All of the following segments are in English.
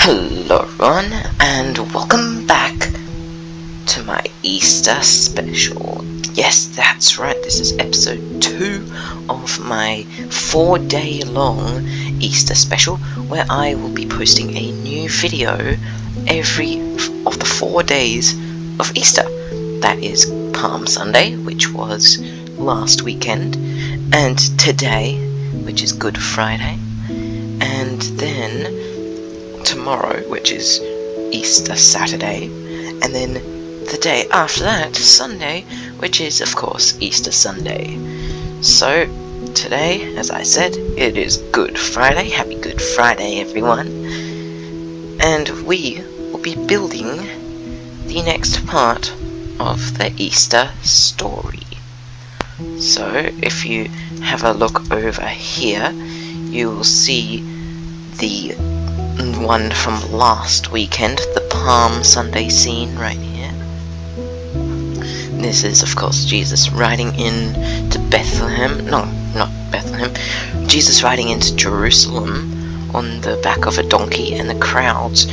Hello everyone, and welcome back to my Easter special. Yes, that's right, this is episode 2 of my 4-day long Easter special, where I will be posting a new video every of the 4 days of Easter. That is Palm Sunday, which was last weekend, and today, which is Good Friday, and then tomorrow, which is Easter Saturday, and then the day after that, Sunday, which is of course Easter Sunday. So today, as I said, it is Good Friday. Happy Good Friday, everyone. And we will be building the next part of the Easter story. So if you have a look over here, you will see the one from last weekend, the Palm Sunday scene right here. This is of course Jesus riding in to Bethlehem, no, not Bethlehem, Jesus riding into Jerusalem on the back of a donkey, and the crowds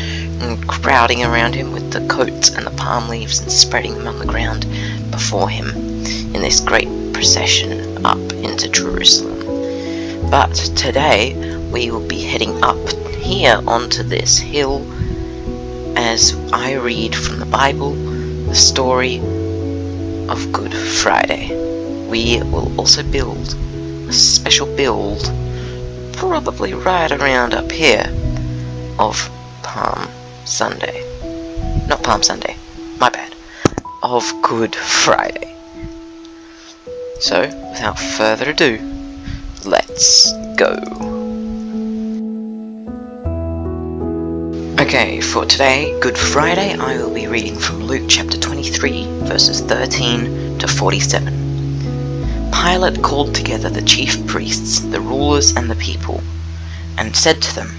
crowding around him with the coats and the palm leaves and spreading them on the ground before him in this great procession up into Jerusalem. But today we will be heading up here onto this hill as I read from the Bible the story of Good Friday. We will also build a special build, probably right around up here, of Palm Sunday. Not Palm Sunday, my bad. Of Good Friday. So, without further ado, let's go. Okay, for today, Good Friday, I will be reading from Luke chapter 23, verses 13 to 47. Pilate called together the chief priests, the rulers, and the people, and said to them,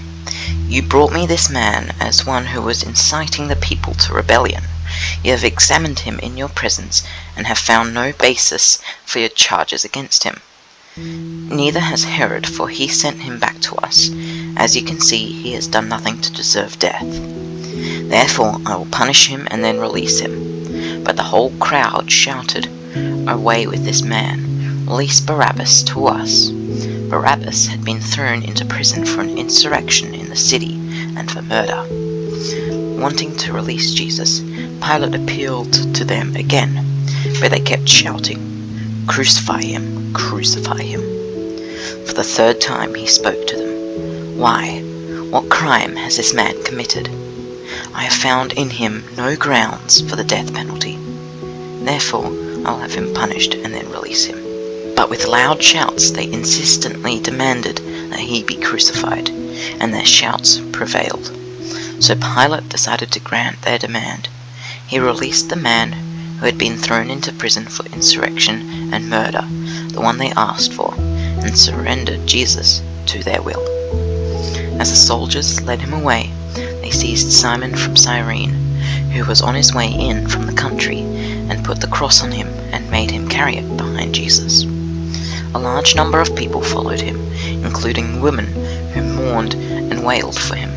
"You brought me this man as one who was inciting the people to rebellion. You have examined him in your presence, and have found no basis for your charges against him. Neither has Herod, for he sent him back to us. As you can see, he has done nothing to deserve death. Therefore I will punish him and then release him." But the whole crowd shouted, "Away with this man! Release Barabbas to us." Barabbas had been thrown into prison for an insurrection in the city and for murder. Wanting to release Jesus, Pilate appealed to them again, but they kept shouting, "Crucify him! Crucify him!" For the third time he spoke to them. "Why? What crime has this man committed? I have found in him no grounds for the death penalty. Therefore I will have him punished and then release him." But with loud shouts they insistently demanded that he be crucified, and their shouts prevailed. So Pilate decided to grant their demand. He released the man who had been thrown into prison for insurrection and murder, the one they asked for, and surrendered Jesus to their will. As the soldiers led him away, they seized Simon from Cyrene, who was on his way in from the country, and put the cross on him and made him carry it behind Jesus. A large number of people followed him, including women who mourned and wailed for him.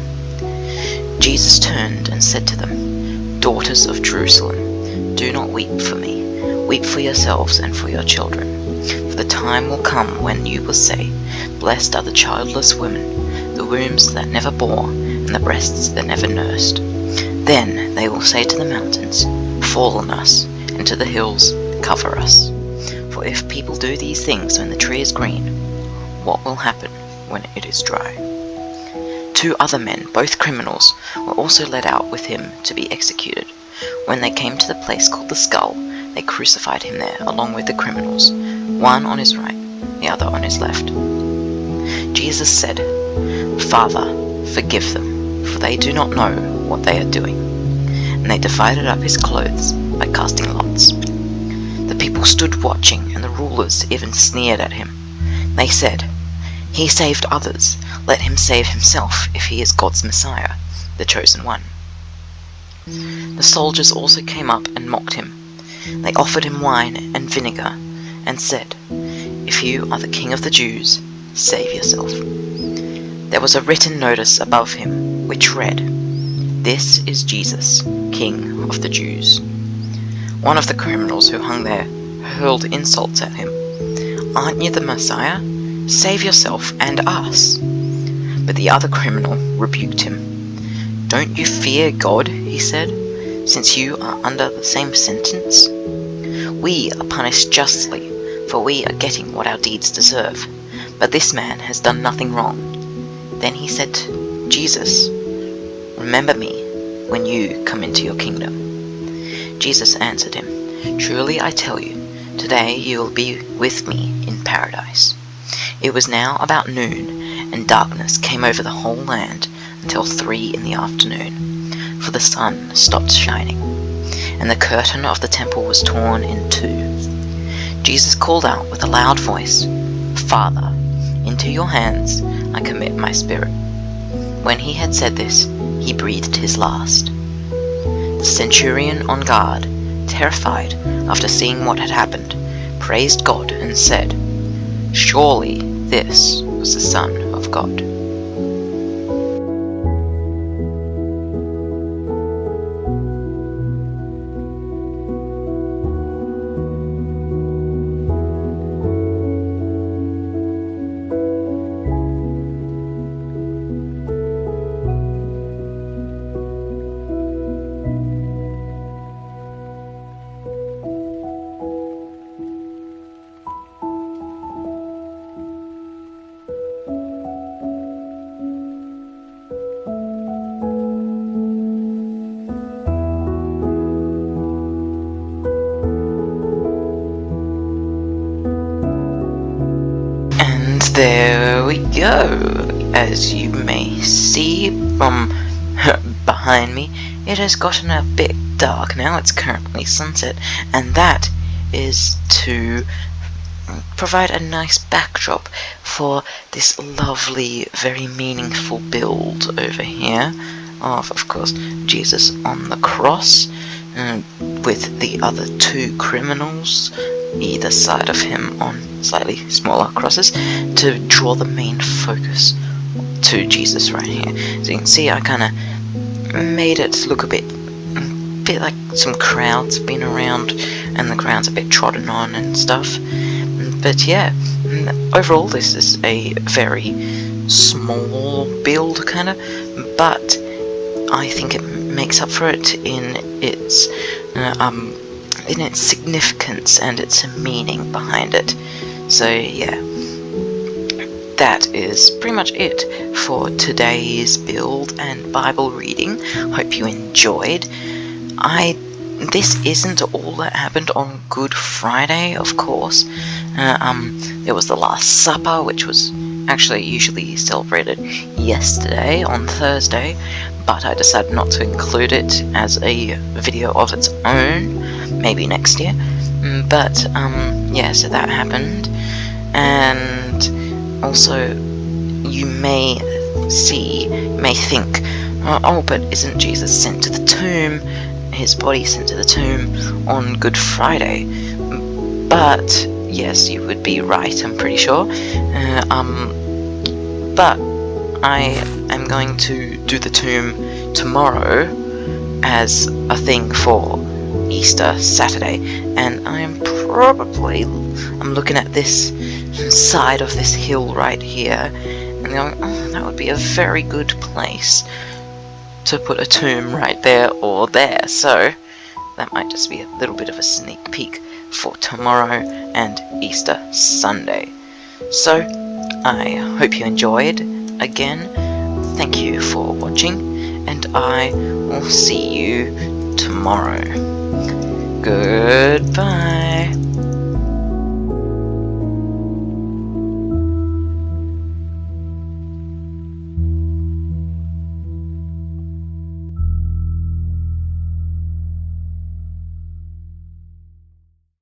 Jesus turned and said to them, "Daughters of Jerusalem, do not weep for me. Weep for yourselves and for your children. For the time will come when you will say, 'Blessed are the childless women, the wombs that never bore, and the breasts that never nursed.' Then they will say to the mountains, 'Fall on us,' and to the hills, 'Cover us.' For if people do these things when the tree is green, what will happen when it is dry?" 2 other men, both criminals, were also led out with him to be executed. When they came to the place called the Skull, they crucified him there along with the criminals, one on his right, the other on his left. Jesus said, "Father, forgive them, for they do not know what they are doing." And they divided up his clothes by casting lots. The people stood watching, and the rulers even sneered at him. They said, "He saved others. Let him save himself if he is God's Messiah, the chosen one." The soldiers also came up and mocked him. They offered him wine and vinegar and said, "If you are the king of the Jews, save yourself." There was a written notice above him, which read, "This is Jesus, King of the Jews." One of the criminals who hung there hurled insults at him. "Aren't you the Messiah? Save yourself and us." But the other criminal rebuked him. "Don't you fear God," he said, "since you are under the same sentence? We are punished justly, for we are getting what our deeds deserve. But this man has done nothing wrong." Then he said to Jesus, "Remember me when you come into your kingdom." Jesus answered him, "Truly I tell you, today you will be with me in paradise." It was now about noon, and darkness came over the whole land until 3 in the afternoon, for the sun stopped shining, and the curtain of the temple was torn in two. Jesus called out with a loud voice, "Father, into your hands I commit my spirit." When he had said this, he breathed his last. The centurion on guard, terrified after seeing what had happened, praised God and said, "Surely this was the Son of God." There we go. As you may see from behind me, it has gotten a bit dark now. It's currently sunset, and that is to provide a nice backdrop for this lovely, very meaningful build over here of course, Jesus on the cross, with the other two criminals either side of him on slightly smaller crosses, to draw the main focus to Jesus right here. So you can see I kind of made it look a bit like some crowds have been around and the ground's a bit trodden on and stuff. But yeah, overall this is a very small build kind of, but I think it makes up for it in its significance and its meaning behind it. So yeah, that is pretty much it for today's build and Bible reading. Hope you enjoyed. This isn't all that happened on Good Friday, of course. There was the Last Supper, which was actually usually celebrated yesterday on Thursday, but I decided not to include it as a video of its own, maybe next year. But yeah, so that happened. And also, you may think, oh, but isn't Jesus sent to the tomb, his body sent to the tomb on Good Friday? But yes, you would be right, I'm pretty sure. But I am going to do the tomb tomorrow as a thing for Easter Saturday, and I'm looking at this side of this hill right here and going, oh, that would be a very good place to put a tomb right there or there. So that might just be a little bit of a sneak peek for tomorrow and Easter Sunday. So I hope you enjoyed. Again, thank you for watching, and I will see you tomorrow. Goodbye.